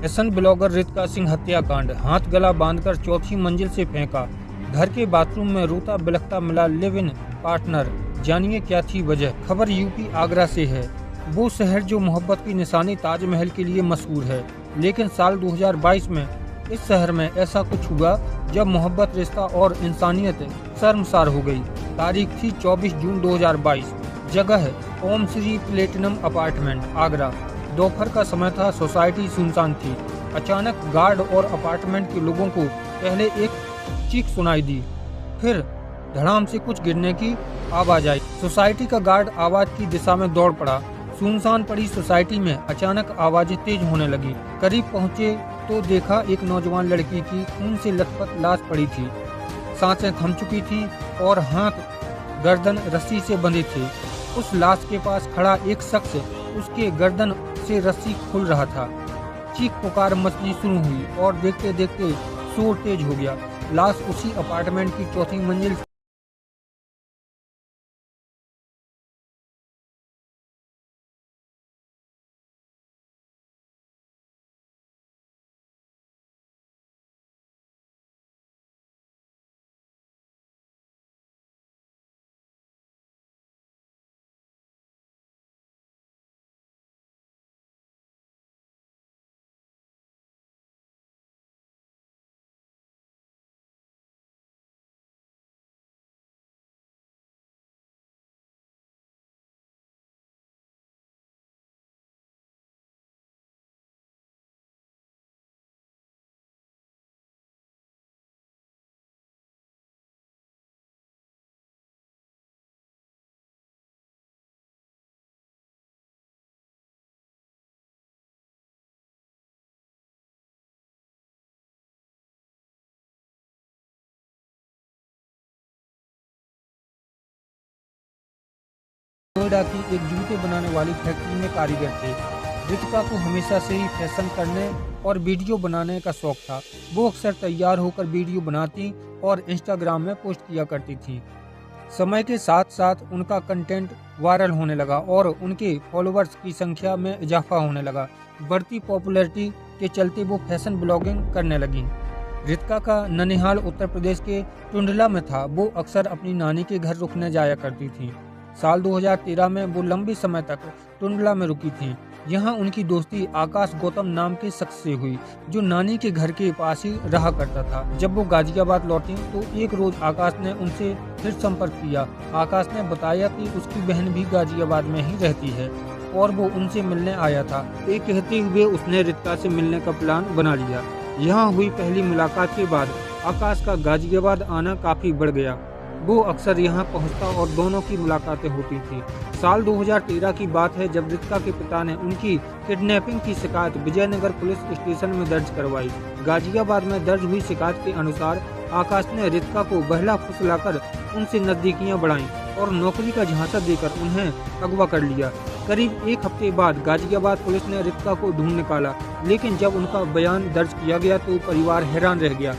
Fashion blogger Ritika Singh हत्याकांड, हाथ गला बांधकर चौथी मंजिल से फेंका। घर के बाथरूम में रोता बिलखता मिला लिव इन पार्टनर, जानिए क्या थी वजह। खबर यूपी आगरा से है, वो शहर जो मोहब्बत की निशानी ताजमहल के लिए मशहूर है। लेकिन साल 2022 में इस शहर में ऐसा कुछ हुआ जब मोहब्बत, रिश्ता और इंसानियत शर्मसार हो गई। तारीख थी 24 जून 2022। जगह ओम श्री प्लेटिनम अपार्टमेंट, आगरा। दोपहर का समय था, सोसाइटी सुनसान थी। अचानक गार्ड और अपार्टमेंट के लोगों को पहले एक चीख सुनाई दी, फिर धड़ाम से कुछ गिरने की आवाज आई। सोसाइटी का गार्ड आवाज की दिशा में दौड़ पड़ा। सुनसान पड़ी सोसाइटी में अचानक आवाजें तेज होने लगी। करीब पहुंचे तो देखा एक नौजवान लड़की की खून से लथपथ लाश पड़ी थी। सांसें थम चुकी थीं और हाथ गर्दन रस्सी से बंधे थे। उस लाश के पास खड़ा एक शख्स उसके गर्दन से रस्सी खुल रहा था। चीख पुकार मचनी शुरू हुई और देखते देखते शोर तेज हो गया। लाश उसी अपार्टमेंट की चौथी मंजिल नोएडा की एक जूते बनाने वाली फैक्ट्री में कारीगर थे। रितिका को हमेशा से ही फैशन करने और वीडियो बनाने का शौक था। वो अक्सर तैयार होकर वीडियो बनाती और इंस्टाग्राम में पोस्ट किया करती थी। समय के साथ साथ उनका कंटेंट वायरल होने लगा और उनके फॉलोअर्स की संख्या में इजाफा होने लगा। बढ़ती पॉपुलैरिटी के चलते वो फैशन ब्लॉगिंग करने लगी। रितिका का ननिहाल उत्तर प्रदेश के टुंडला में था। वो अक्सर अपनी नानी के घर रुकने जाया करती थी। साल 2013 में वो लंबे समय तक टुंडला में रुकी थी। यहाँ उनकी दोस्ती आकाश गौतम नाम के शख्स से हुई, जो नानी के घर के पास ही रहा करता था। जब वो गाजियाबाद लौटी तो एक रोज आकाश ने उनसे फिर संपर्क किया। आकाश ने बताया कि उसकी बहन भी गाजियाबाद में ही रहती है और वो उनसे मिलने आया था। ये कहते हुए उसने रितिका से मिलने का प्लान बना लिया। यहाँ हुई पहली मुलाकात के बाद आकाश का गाजियाबाद आना काफी बढ़ गया। वो अक्सर यहाँ पहुँचता और दोनों की मुलाकातें होती थी। साल 2013 की बात है जब रितिका के पिता ने उनकी किडनैपिंग की शिकायत विजयनगर पुलिस स्टेशन में दर्ज करवाई। गाजियाबाद में दर्ज हुई शिकायत के अनुसार आकाश ने रितिका को बहला फुसलाकर उनसे नजदीकियां बढ़ाईं और नौकरी का झांसा देकर उन्हें अगवा कर लिया। करीब एक हफ्ते बाद गाजियाबाद पुलिस ने रितिका को ढूंढ निकाला, लेकिन जब उनका बयान दर्ज किया गया तो परिवार हैरान रह गया।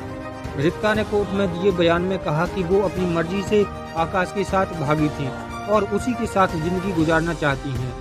रितिका ने कोर्ट में दिए बयान में कहा कि वो अपनी मर्जी से आकाश के साथ भागी थी और उसी के साथ जिंदगी गुजारना चाहती हैं।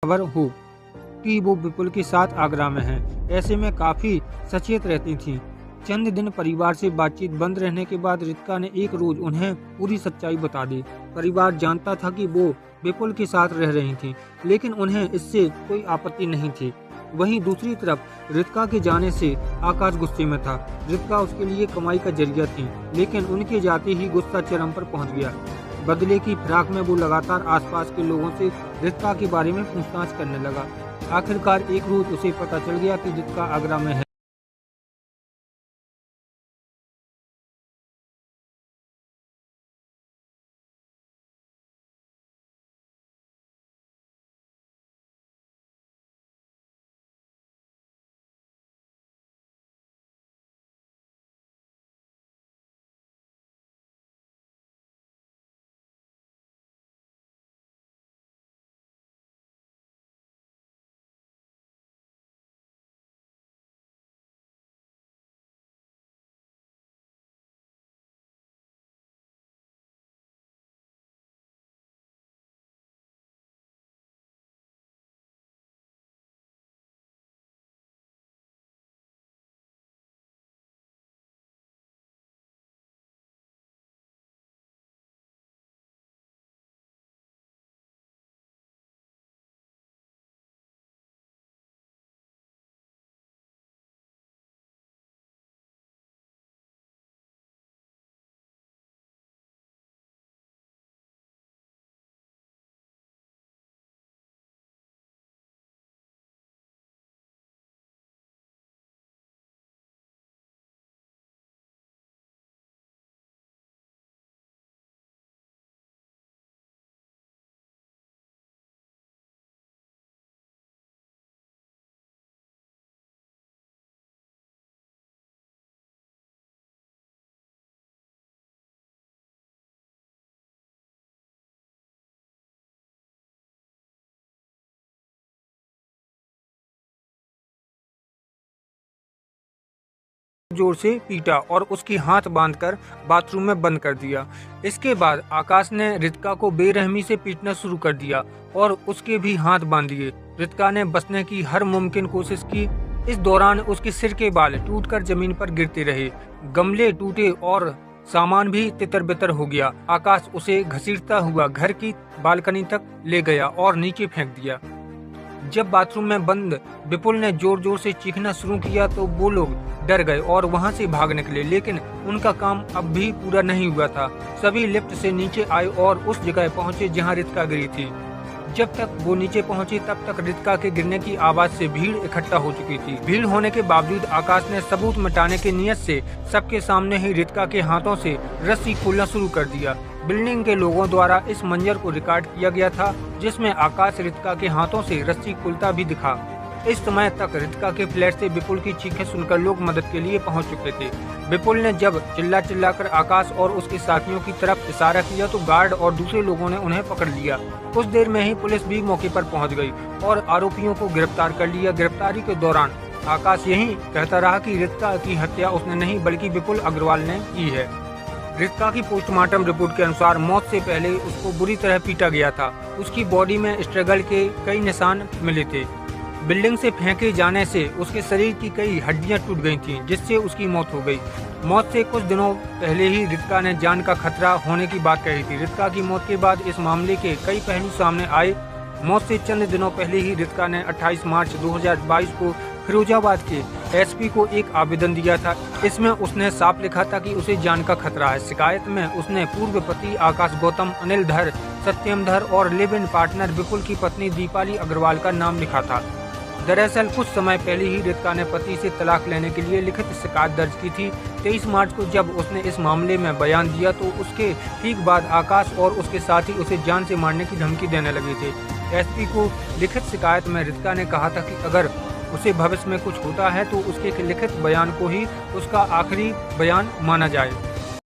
खबर हो कि वो विपुल के साथ आगरा में हैं। ऐसे में काफी सचेत रहती थीं। चंद दिन परिवार से बातचीत बंद रहने के बाद रितिका ने एक रोज उन्हें पूरी सच्चाई बता दी। परिवार जानता था कि वो विपुल के साथ रह रही थीं, लेकिन उन्हें इससे कोई आपत्ति नहीं थी। वहीं दूसरी तरफ रितिका के जाने से आकाश गुस्से में था। रितिका उसके लिए कमाई का जरिया थी, लेकिन उनके जाते ही गुस्सा चरम पर पहुंच गया। बदले की फिराक में वो लगातार आसपास के लोगों से रितिका के बारे में पूछताछ करने लगा। आखिरकार एक रोज उसे पता चल गया कि रितिका आगरा में है। जोर से पीटा और उसकी हाथ बांधकर बाथरूम में बंद कर दिया। इसके बाद आकाश ने रितिका को बेरहमी से पीटना शुरू कर दिया और उसके भी हाथ बांध दिए। रितिका ने बचने की हर मुमकिन कोशिश की। इस दौरान उसके सिर के बाल टूटकर जमीन पर गिरते रहे, गमले टूटे और सामान भी तितर बितर हो गया। आकाश उसे घसीटता हुआ घर की बालकनी तक ले गया और नीचे फेंक दिया। जब बाथरूम में बंद विपुल ने जोर जोर से चीखना शुरू किया तो वो लोग डर गए और वहां से भाग निकले, लेकिन उनका काम अब भी पूरा नहीं हुआ था। सभी लिफ्ट से नीचे आए और उस जगह पहुंचे जहां रितिका गिरी थी। जब तक वो नीचे पहुंची तब तक रितिका के गिरने की आवाज से भीड़ इकट्ठा हो चुकी थी। भीड़ होने के बावजूद आकाश ने सबूत मिटाने की नियत से सबके सामने ही रितिका के हाथों से रस्सी खोलना शुरू कर दिया। बिल्डिंग के लोगों द्वारा इस मंजर को रिकॉर्ड किया गया था, जिसमें आकाश रितिका के हाथों से रस्सी खोलता भी दिखा। इस समय तक रितिका के फ्लैट से विपुल की चीखें सुनकर लोग मदद के लिए पहुंच चुके थे। विपुल ने जब चिल्लाकर आकाश और उसके साथियों की तरफ इशारा किया तो गार्ड और दूसरे लोगों ने उन्हें पकड़ लिया। कुछ देर में ही पुलिस भी मौके पर पहुंच गई और आरोपियों को गिरफ्तार कर लिया। गिरफ्तारी के दौरान आकाश यही कहता रहा कि रितिका की हत्या उसने नहीं बल्कि विपुल अग्रवाल ने की है। रितिका की पोस्टमार्टम रिपोर्ट के अनुसार मौत से पहले उसको बुरी तरह पीटा गया था। उसकी बॉडी में स्ट्रगल के कई निशान मिले थे। बिल्डिंग से फेंके जाने से उसके शरीर की कई हड्डियां टूट गई थीं, जिससे उसकी मौत हो गई। मौत से कुछ दिनों पहले ही रितिका ने जान का खतरा होने की बात कही थी। रितिका की मौत के बाद इस मामले के कई पहलू सामने आए। मौत से चंद दिनों पहले ही रितिका ने 28 मार्च 2022 को फिरोजाबाद के एसपी को एक आवेदन दिया था। इसमें उसने साफ लिखा था कि उसे जान का खतरा है। शिकायत में उसने पूर्व पति आकाश गौतम, अनिल धर, सत्यम धर और लिव इन पार्टनर विपुल की पत्नी दीपाली अग्रवाल का नाम लिखा था। दरअसल कुछ समय पहले ही रितिका ने पति से तलाक लेने के लिए लिखित शिकायत दर्ज की थी। 23 मार्च को जब उसने इस मामले में बयान दिया तो उसके ठीक बाद आकाश और उसके साथी उसे जान से मारने की धमकी देने लगे थे। एसपी को लिखित शिकायत में रितिका ने कहा था कि अगर उसे भविष्य में कुछ होता है तो उसके लिखित बयान को ही उसका आखिरी बयान माना जाए।